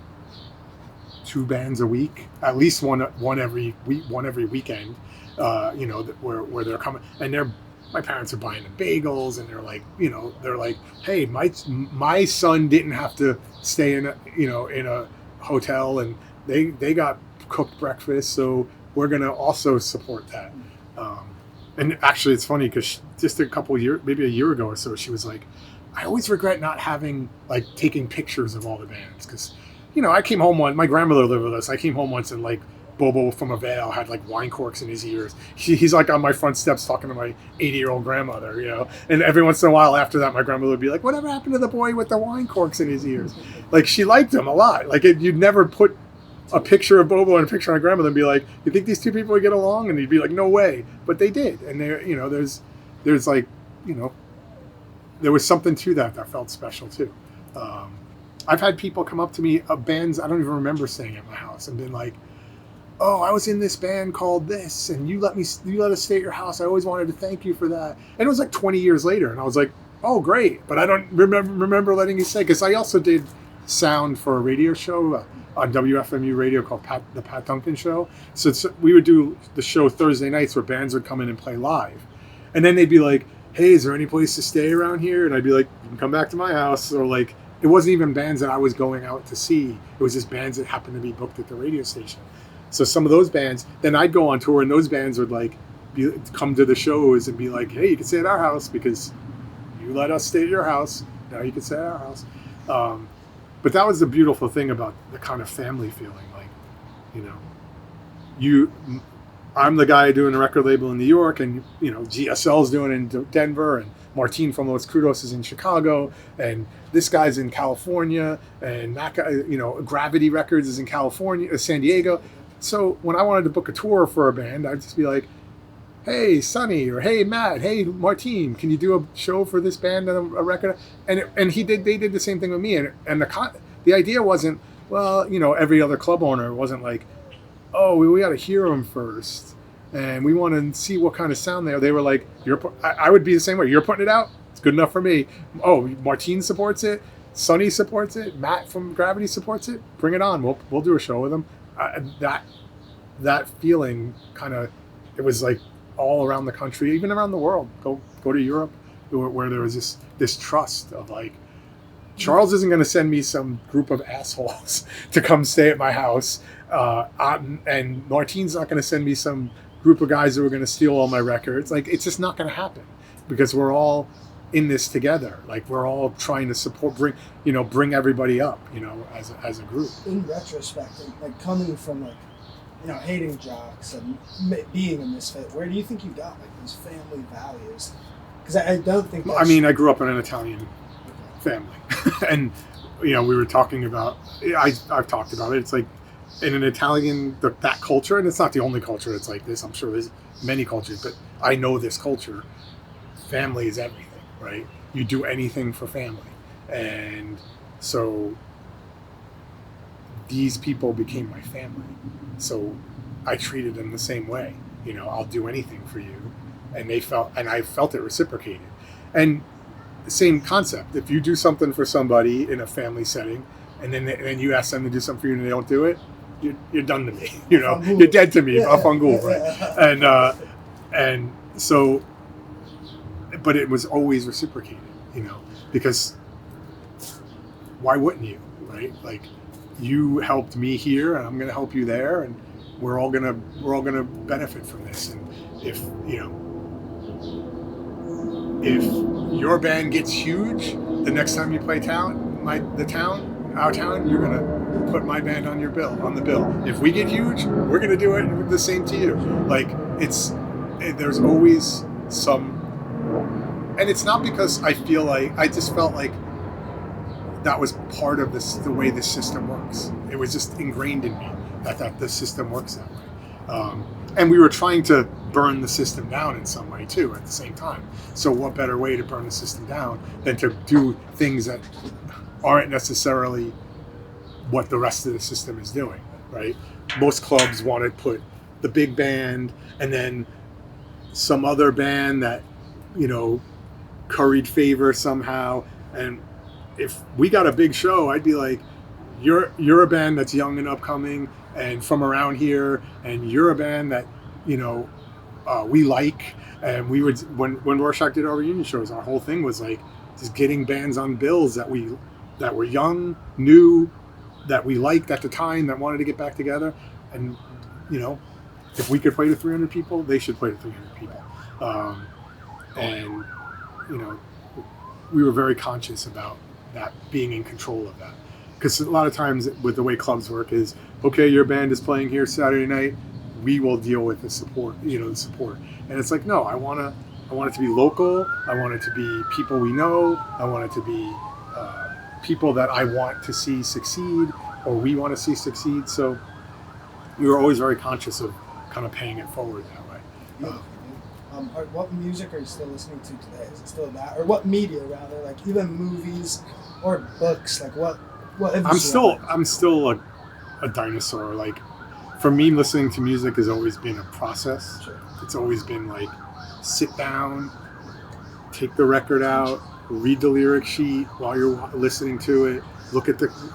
2 bands a week, at least one every weekend. Where they're coming, and my parents are buying them bagels, and they're like, "Hey, my son didn't have to stay in a hotel, and they got cooked breakfast, so we're gonna also support that." And actually, it's funny because just maybe a year ago or so, she was like, "I always regret not having taking pictures of all the bands, because I came home once. My grandmother lived with us. I came home once, and Bobo from Avail had wine corks in his ears. He's on my front steps talking to my 80-year-old grandmother, And every once in a while after that, my grandmother would be like, "Whatever happened to the boy with the wine corks in his ears?" She liked him a lot. You'd never put a picture of Bobo and a picture of my grandmother and be like, "You think these two people would get along?" And he'd be like, "No way." But they did. And there was something to that felt special too. I've had people come up to me, bands I don't even remember staying at my house, and been like, "Oh, I was in this band called this, and you let us stay at your house. I always wanted to thank you for that." And it was 20 years later, and I was like, "Oh, great!" But I don't remember letting you say, because I also did sound for a radio show on WFMU radio called the Pat Duncan Show. So we would do the show Thursday nights where bands would come in and play live, and then they'd be like, "Hey, is there any place to stay around here?" And I'd be like, "You can come back to my house." Or it wasn't even bands that I was going out to see. It was just bands that happened to be booked at the radio station. So some of those bands, then I'd go on tour, and those bands would come to the shows and be like, "Hey, you can stay at our house because you let us stay at your house. Now you can stay at our house." But that was the beautiful thing about the kind of family feeling. I'm the guy doing a record label in New York, and GSL's doing it in Denver, and Martin from Los Crudos is in Chicago, and this guy's in California, and that guy, Gravity Records is in California, San Diego. So when I wanted to book a tour for a band, I'd just be like, "Hey, Sonny," or "Hey, Matt," "Hey, Martin, can you do a show for this band and a record?" And they did the same thing with me. And the idea wasn't, well, every other club owner wasn't like, "Oh, we got to hear them first, and we want to see what kind of sound they are." They were like, I would be the same way. "You're putting it out? It's good enough for me." "Oh, Martin supports it. Sonny supports it. Matt from Gravity supports it. Bring it on. We'll do a show with them." That feeling it was all around the country, even around the world. Go to Europe, where there was this trust of Charles isn't going to send me some group of assholes to come stay at my house, and Martin's not going to send me some group of guys who are going to steal all my records. It's just not going to happen, because we're all in this together. We're all trying to support, bring everybody up, as a group. In retrospect, coming from hating jocks and being a misfit, where do you think you got those family values? Because I don't think that's... I grew up in an Italian family, and we were talking about, I've talked about it. It's in an Italian, that culture, and it's not the only culture that's like this. I'm sure there's many cultures, but I know this culture. Family is everything, right? You do anything for family, and so these people became my family. So I treated them the same way. I'll do anything for you, and I felt it reciprocated. And the same concept. If you do something for somebody in a family setting, and then you ask them to do something for you and they don't do it, you're done to me. You're dead to me. Afangul, right? And so but it was always reciprocated, because why wouldn't you, right? Like, you helped me here, and I'm going to help you there, and we're all gonna benefit from this. And if your band gets huge, the next time you play our town, you're gonna put my band on the bill. If we get huge, we're gonna do it the same to you. Like, there's always some, and it's not because I just felt like that was part of the way the system works. It was just ingrained in me that the system works that way. And we were trying to burn the system down in some way too at the same time. So what better way to burn the system down than to do things that aren't necessarily what the rest of the system is doing, right? Most clubs want to put the big band and then some other band that, curried favor somehow. And if we got a big show, I'd be like, you're a band that's young and upcoming and from around here, and you're a band that we like. And we would, when Rorschach did our reunion shows, our whole thing was like just getting bands on bills that were young, new, that we liked at the time, that wanted to get back together. And if we could play to 300 people, they should play to 300 people. And we were very conscious about that, being in control of that. Because a lot of times with the way clubs work is, okay, your band is playing here Saturday night, we will deal with the support, And it's like, no, I want it to be local. I want it to be people we know. I want it to be people that I want to see succeed, or we want to see succeed. So we were always very conscious of kind of paying it forward that way. What music are you still listening to today? Is it still that, or what media rather? Like even movies or books? Like what have you I'm still a dinosaur. Like, for me, listening to music has always been a process. Sure. It's always been like, sit down, take the record out, read the lyric sheet while you're listening to it.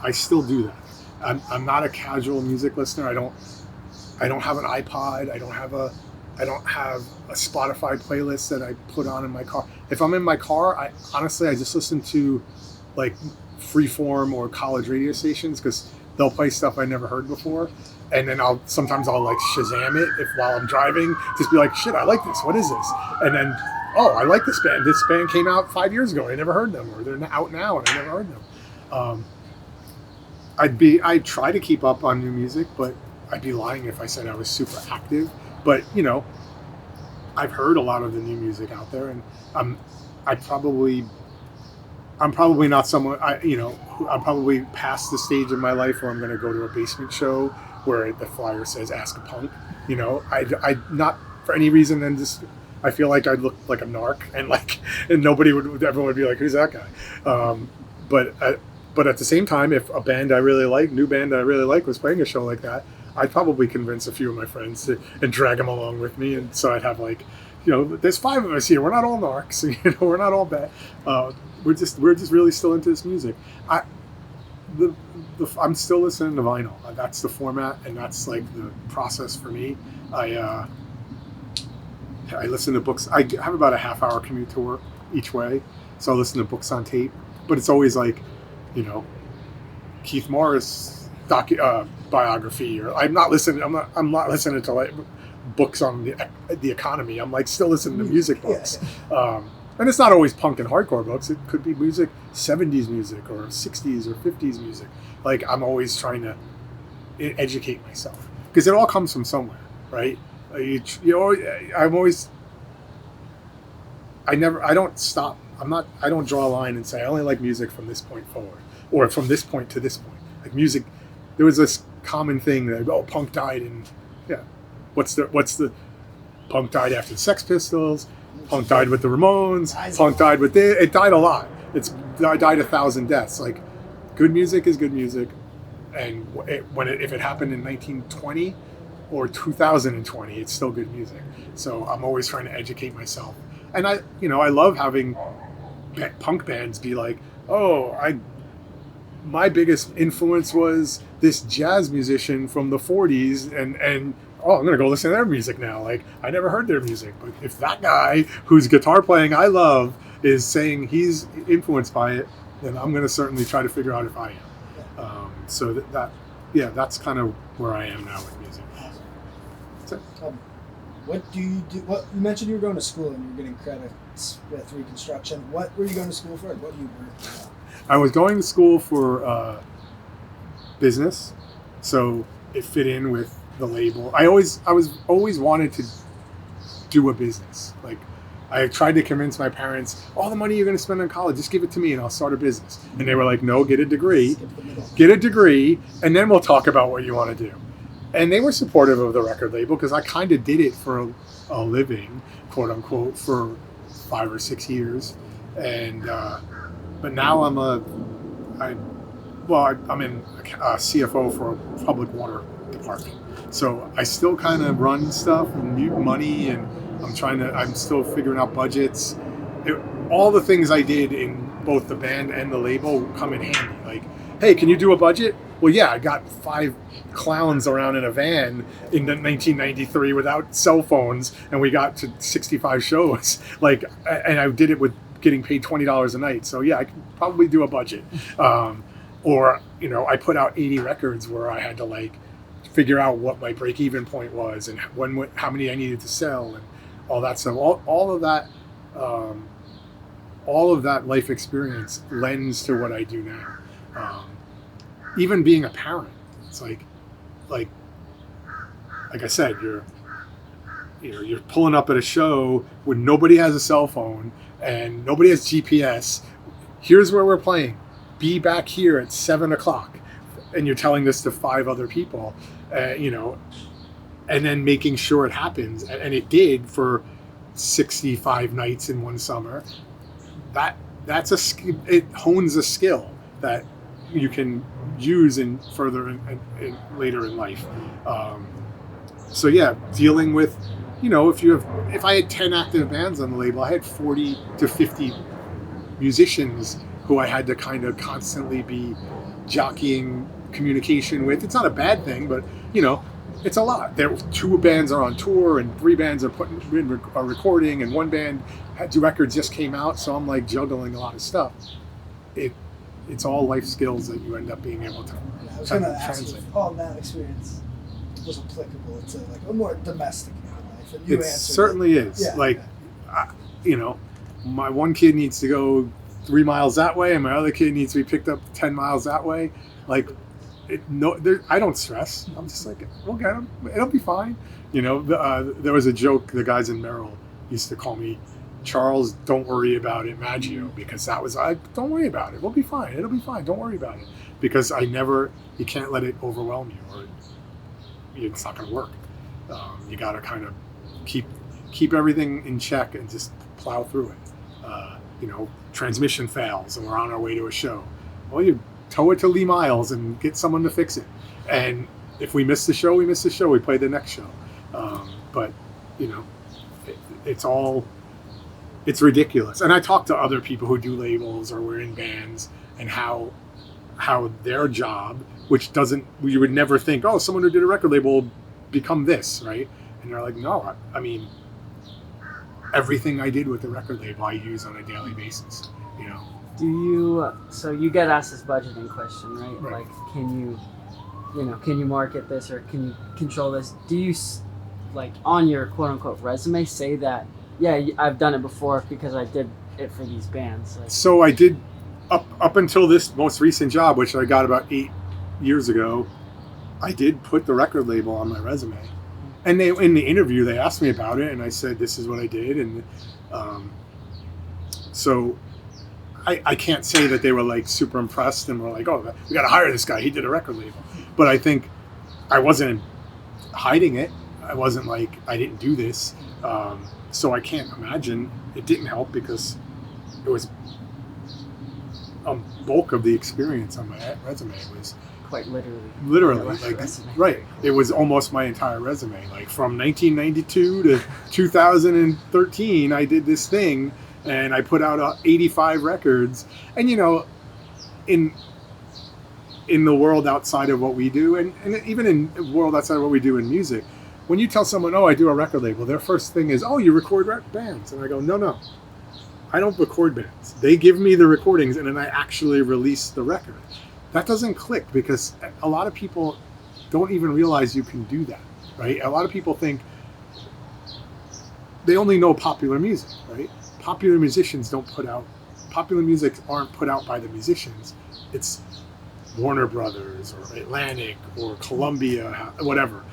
I still do that. I'm not a casual music listener. I don't have an iPod. I don't have a Spotify playlist that I put on in my car. If I'm in my car, I just listen to like freeform or college radio stations, because they'll play stuff I never heard before. And then sometimes I'll like Shazam it while I'm driving, just be like, shit, I like this. What is this? And then, oh, I like this band. This band came out 5 years ago. I never heard them, or they're out now and I never heard them. I try to keep up on new music, but I'd be lying if I said I was super active. But I've heard a lot of the new music out there, and I'm probably not someone. I'm probably past the stage in my life where I'm going to go to a basement show where the flyer says "Ask a Punk." I not for any reason, and just I feel like I'd look like a narc, and everyone would be like, "Who's that guy?" But at the same time, if a band I really like, new band I really like, was playing a show like that, I'd probably convince a few of my friends and drag them along with me. And so I'd have there's 5 of us here. We're not all narcs. We're not all bad. We're just really still into this music. I'm still listening to vinyl. That's the format, and that's like the process for me. I listen to books. I have about a half-hour commute to work each way, so I listen to books on tape. But it's always like, Keith Morris biography, or I'm not listening to like books on the economy. I'm like still listening to music books. And it's not always punk and hardcore books. It could be music, 70s music or 60s or 50s music. Like, I'm always trying to educate myself, because it all comes from somewhere, right? I don't stop. I don't draw a line and say I only like music from this point forward, or from this point to this point. Like music, there was this common thing that, punk died in, what's the punk died after the Sex Pistols, punk died with the Ramones, punk died with it died a lot. It died 1,000 deaths. Like, good music is good music, and if it happened in 1920 or 2020, it's still good music. So I'm always trying to educate myself, and I love having punk bands be like, my biggest influence was this jazz musician from the 40s, and I'm going to go listen to their music now. Like, I never heard their music. But if that guy whose guitar playing I love is saying he's influenced by it, then I'm going to certainly try to figure out if I am. So that's kind of where I am now with music. What do you do? What you mentioned you were going to school and you were getting credits with Reconstruction. What were you going to school for? What do you work? I was going to school for business, so it fit in with the label. I was always wanted to do a business. Like, I tried to convince my parents, all the money you're going to spend on college, just give it to me and I'll start a business. And they were like, no, get a degree, and then we'll talk about what you want to do. And they were supportive of the record label because I kind of did it for a living, quote unquote, for 5 or 6 years. And but now I'm in CFO for a public water department. So I still kind of run stuff and mute money, and I'm still figuring out budgets. All the things I did in both the band and the label come in handy. Like, hey, can you do a budget? Well, yeah, I got 5 clowns around in a van in 1993 without cell phones, and we got to 65 shows. Like, and I did it with getting paid $20 a night. So yeah, I could probably do a budget. Or, I put out 80 records where I had to like figure out what my break-even point was and how many I needed to sell and all that stuff. All of that life experience lends to what I do now. Even being a parent, it's like I said, you're pulling up at a show when nobody has a cell phone and nobody has GPS. Here's where we're playing. Be back here at 7:00, and you're telling this to 5 other people, and then making sure it happens, and it did for 65 nights in one summer. That's it hones a skill that you can use in later in life. So yeah, dealing with, if I had 10 active bands on the label, I had 40 to 50 musicians who I had to kind of constantly be jockeying communication with. It's not a bad thing, but it's a lot. 2 bands are on tour and 3 bands are recording, and 1 band had 2 records just came out. So I'm like juggling a lot of stuff. It's all life skills that you end up being able to. I was going to ask you if all that experience was applicable to like a more domestic life. And you it certainly it. Is. Yeah, like, my one kid needs to go 3 miles that way, and my other kid needs to be picked up 10 miles that way. Like, I don't stress. I'm just like, we'll get him. It'll be fine. There was a joke. The guys in Merrill used to call me Charles, don't worry about it, Maggio, because that was, don't worry about it. We'll be fine. It'll be fine. Don't worry about it. Because you can't let it overwhelm you, or it's not going to work. You got to kind of keep everything in check and just plow through it. Transmission fails and we're on our way to a show. Well, you tow it to Lee Miles and get someone to fix it. And if we miss the show, we miss the show. We play the next show. But it's ridiculous. And I talk to other people who do labels or were in bands, and how their job, which you would never think, someone who did a record label will become this, right? And they're like, no, I mean, everything I did with the record label I use on a daily basis, So you get asked this budgeting question, right? Like, can you market this, or can you control this? Do you, like, on your quote unquote resume say that, yeah, I've done it before because I did it for these bands? Like, so I did up until this most recent job, which I got about 8 years ago. I did put the record label on my resume, and in the interview they asked me about it, and I said this is what I did, and so I can't say that they were like super impressed and were like, we got to hire this guy, he did a record label. But I think I wasn't hiding it. I wasn't like I didn't do this. So I can't imagine it didn't help, because it was a bulk of the experience on my resume was quite literally like resume. Right. It was almost my entire resume. Like from 1992 to 2013, I did this thing, and I put out 85 records. And in the world outside of what we do, and even in the world outside of what we do in music, when you tell someone, oh, I do a record label, their first thing is, oh, you record bands. And I go, no, I don't record bands. They give me the recordings and then I actually release the record. That doesn't click because a lot of people don't even realize you can do that, right? A lot of people think they only know popular music, right? Popular musicians popular music aren't put out by the musicians. It's Warner Brothers or Atlantic or Columbia, whatever.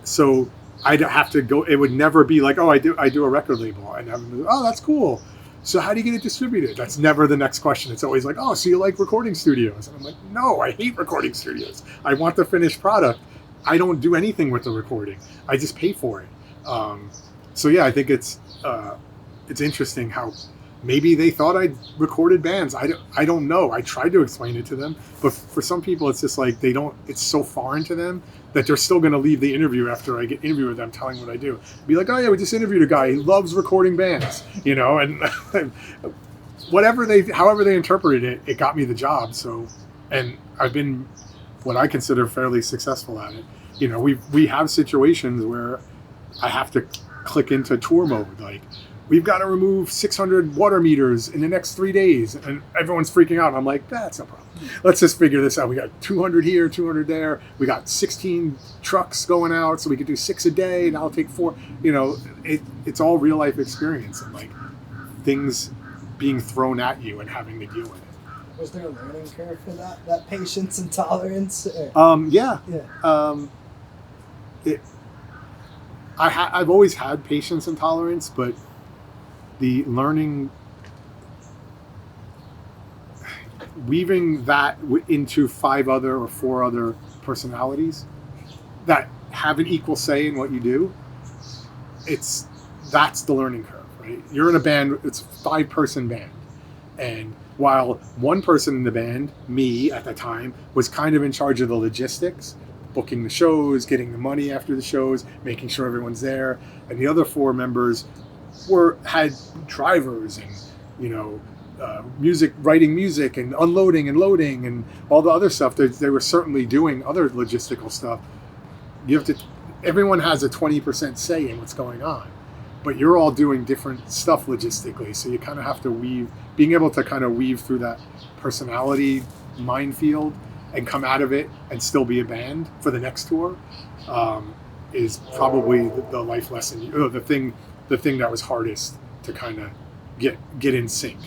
So I'd have to go. It would never be like, oh, I do a record label, and oh, that's cool. So how do you get it distributed? That's never the next question. It's always like, oh, so you like recording studios? And I'm like, no, I hate recording studios. I want the finished product. I don't do anything with the recording. I just pay for it. So yeah, I think it's interesting how maybe they thought I'd recorded bands. I don't know. I tried to explain it to them, but for some people, it's just like it's so foreign to them that they're still going to leave the interview after I get interviewed with them telling what I do. Be like, oh yeah, we just interviewed a guy. He loves recording bands, and however they interpreted it, it got me the job. So, and I've been what I consider fairly successful at it. We have situations where I have to click into tour mode, like, we've got to remove 600 water meters in the next 3 days. And everyone's freaking out. I'm like, that's no problem. Let's just figure this out. We got 200 here, 200 there. We got 16 trucks going out, so we could do 6 a day, and I'll take 4. It's all real life experience and like things being thrown at you and having to deal with it. Was there a learning curve for that patience and tolerance? Yeah. I've always had patience and tolerance, but the learning, weaving that into 5 other or 4 other personalities that have an equal say in what you do, that's the learning curve, right? You're in a band, it's a 5-person band. And while one person in the band, me at the time, was kind of in charge of the logistics, booking the shows, getting the money after the shows, making sure everyone's there, and the other 4 members had drivers and writing music and unloading and loading and all the other stuff. They were certainly doing other logistical stuff. Everyone has a 20% say in what's going on, but you're all doing different stuff logistically. So you kind of have to being able to kind of weave through that personality minefield and come out of it and still be a band for the next tour is probably the life lesson, the thing that was hardest to kind of get in sync.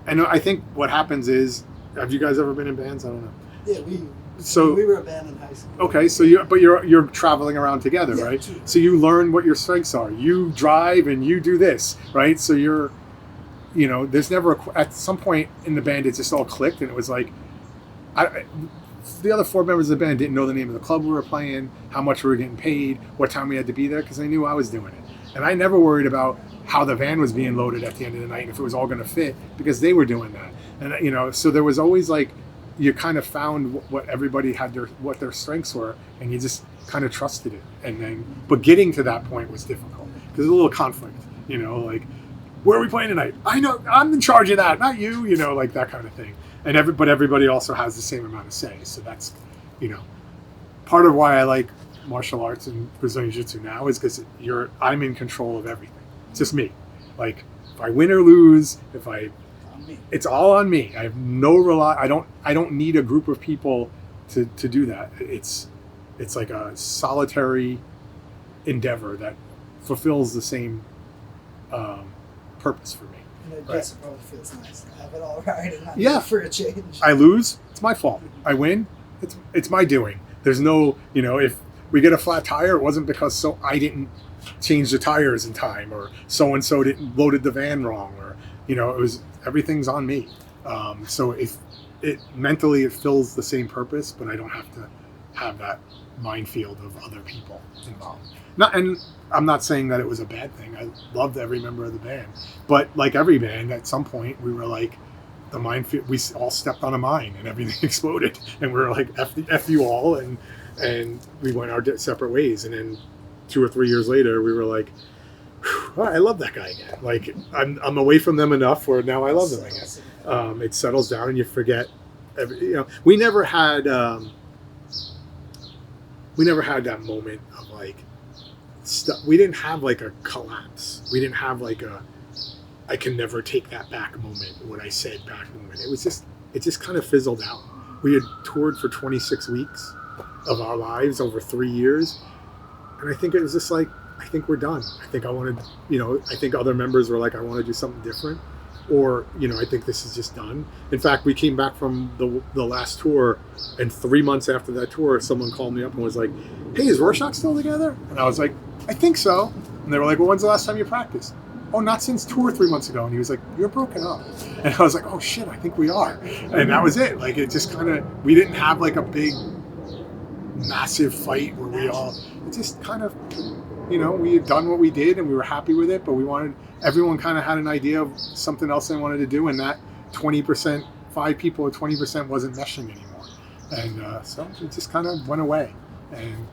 And I think what happens is, have you guys ever been in bands? I don't know. Yeah, we were a band in high school. Okay, so you're traveling around together, right? True. So you learn what your strengths are. You drive and you do this, right? So there's never at some point in the band it just all clicked, and it was like, the other 4 members of the band didn't know the name of the club we were playing, how much we were getting paid, what time we had to be there, because they knew I was doing it. And I never worried about how the van was being loaded at the end of the night and if it was all going to fit, because they were doing that. And so there was always like, you kind of found what everybody had what their strengths were, and you just kind of trusted it. But getting to that point was difficult because there's a little conflict. Like, where are we playing tonight? I know I'm in charge of that, not you. Like that kind of thing. But everybody also has the same amount of say. So that's, part of why I like martial arts and Brazilian Jiu-Jitsu now is because I'm in control of everything. It's just me. Like, if I win or lose, it's all on me. I have no I don't need a group of people to do that. It's like a solitary endeavor that fulfills the same purpose for me. And I guess it probably feels nice to have it all right and not for a change. I lose, it's my fault. I win, it's my doing. There's no, if we get a flat tire, it wasn't because I didn't change the tires in time, or so-and-so didn't loaded the van wrong, or, it was, everything's on me. So if it mentally, it fills the same purpose, but I don't have to have that minefield of other people involved. And I'm not saying that it was a bad thing. I loved every member of the band, but like every band, at some point we were like, the minefield, we all stepped on a mine and everything exploded, and we were like, F you all, and we went our separate ways. And then 2 or 3 years later, we were like, I love that guy again. Like, I'm away from them enough where now I love them again. It settles down and you forget. We never had we never had that moment of like we didn't have like a collapse. We didn't have like a I can never take that back moment, what I said back moment. It just kind of fizzled out. We had toured for 26 weeks of our lives over 3 years. And I think it was just like, I think we're done. I think I wanted, I think other members were like, I want to do something different. Or, I think this is just done. In fact, we came back from the last tour, and 3 months after that tour, someone called me up and was like, hey, is Rorschach still together? And I was like, I think so. And they were like, well, when's the last time you practiced? Oh, not since tour 3 months ago. And he was like, you're broken up. And I was like, oh shit, I think we are. And that was it. Like, it just kind of, we didn't have like a big, massive fight where it just kind of, we had done what we did and we were happy with it, but everyone kind of had an idea of something else they wanted to do, and that 20%, 5 people or 20% wasn't meshing anymore. And so it just kind of went away. And,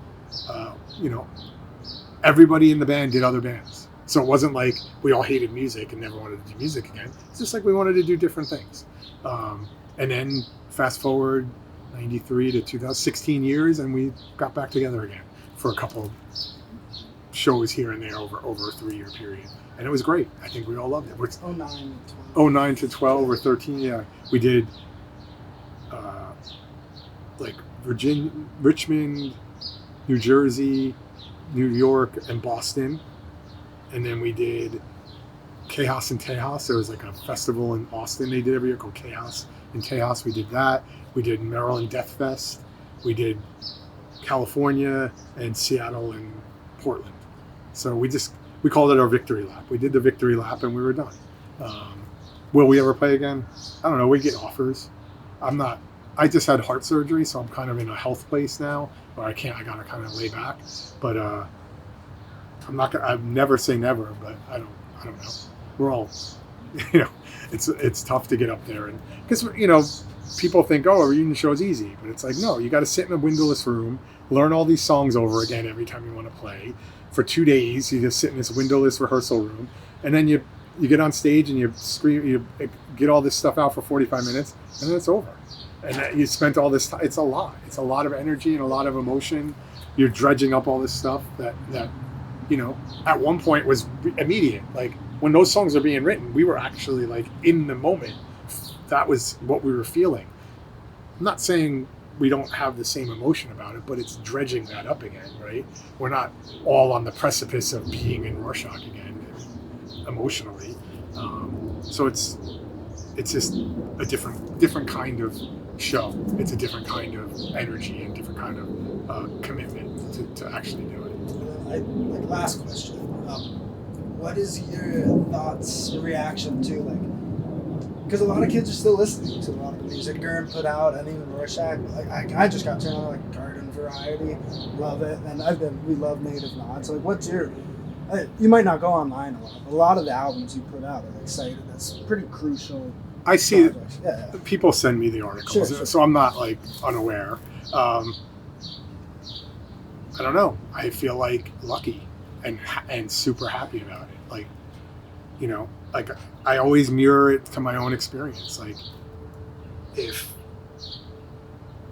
everybody in the band did other bands. So it wasn't like we all hated music and never wanted to do music again. It's just like we wanted to do different things. And then fast forward 93 to 2016 years, and we got back together again for a couple of shows here and there over a 3-year period. And it was great. I think we all loved it. 09 to 12 or 13, yeah. We did like Richmond, New Jersey, New York, and Boston. And then we did Chaos in Tejas. There was like a festival in Austin they did every year called Chaos in Tejas. We did that. We did Maryland Death Fest. We did California and Seattle and Portland. So we called it our victory lap. We did the victory lap and we were done. Will we ever play again? I don't know. We get offers. I just had heart surgery, so I'm kind of in a health place now where I gotta kind of lay back. But I'd never say never, but I don't know. We're all, it's tough to get up there. And because, people think, oh, a reunion show is easy, but it's like, no, you got to sit in a windowless room, learn all these songs over again every time you want to play. For 2 days, you just sit in this windowless rehearsal room, and then you get on stage and you scream, you get all this stuff out for 45 minutes, and then it's over. And you spent all this time. It's a lot. It's a lot of energy and a lot of emotion. You're dredging up all this stuff that at one point was immediate. Like when those songs are being written, we were actually like in the moment. That was what we were feeling. I'm not saying we don't have the same emotion about it, but it's dredging that up again, right? We're not all on the precipice of being in Rorschach again emotionally. So it's just a different kind of show. It's a different kind of energy and different kind of commitment to actually do it. Last question. What is your thoughts, reaction to because a lot of kids are still listening to a lot of the music Gern put out, and even Rorschach. I just got turned on Garden Variety, love it, and we love Native Nods. So what's your? You might not go online a lot, but a lot of the albums you put out are cited. That's pretty crucial. I see people send me the articles, sure. So I'm not unaware. I don't know. I feel lucky and super happy about it. I always mirror it to my own experience. If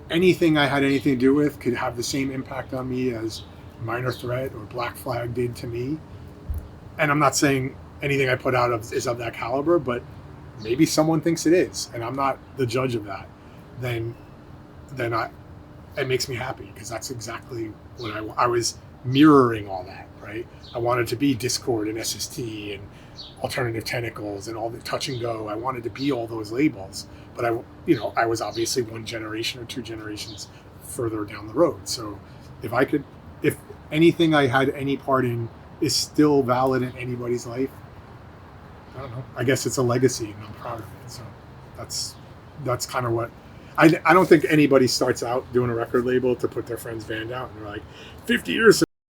anything I had anything to do with could have the same impact on me as Minor Threat or Black Flag did to me, and I'm not saying anything I put out is of that caliber, but maybe someone thinks it is, and I'm not the judge of that, then it makes me happy, because that's exactly what I was mirroring all that, right? I wanted to be Discord and SST and Alternative Tentacles and all the Touch and Go. I wanted to be all those labels, but I was obviously 1 generation or 2 generations further down the road. So if anything I had any part in is still valid in anybody's life, I don't know. I guess it's a legacy, and I'm proud of it. So that's kind of what I don't think anybody starts out doing a record label to put their friend's band out and they're like 50 years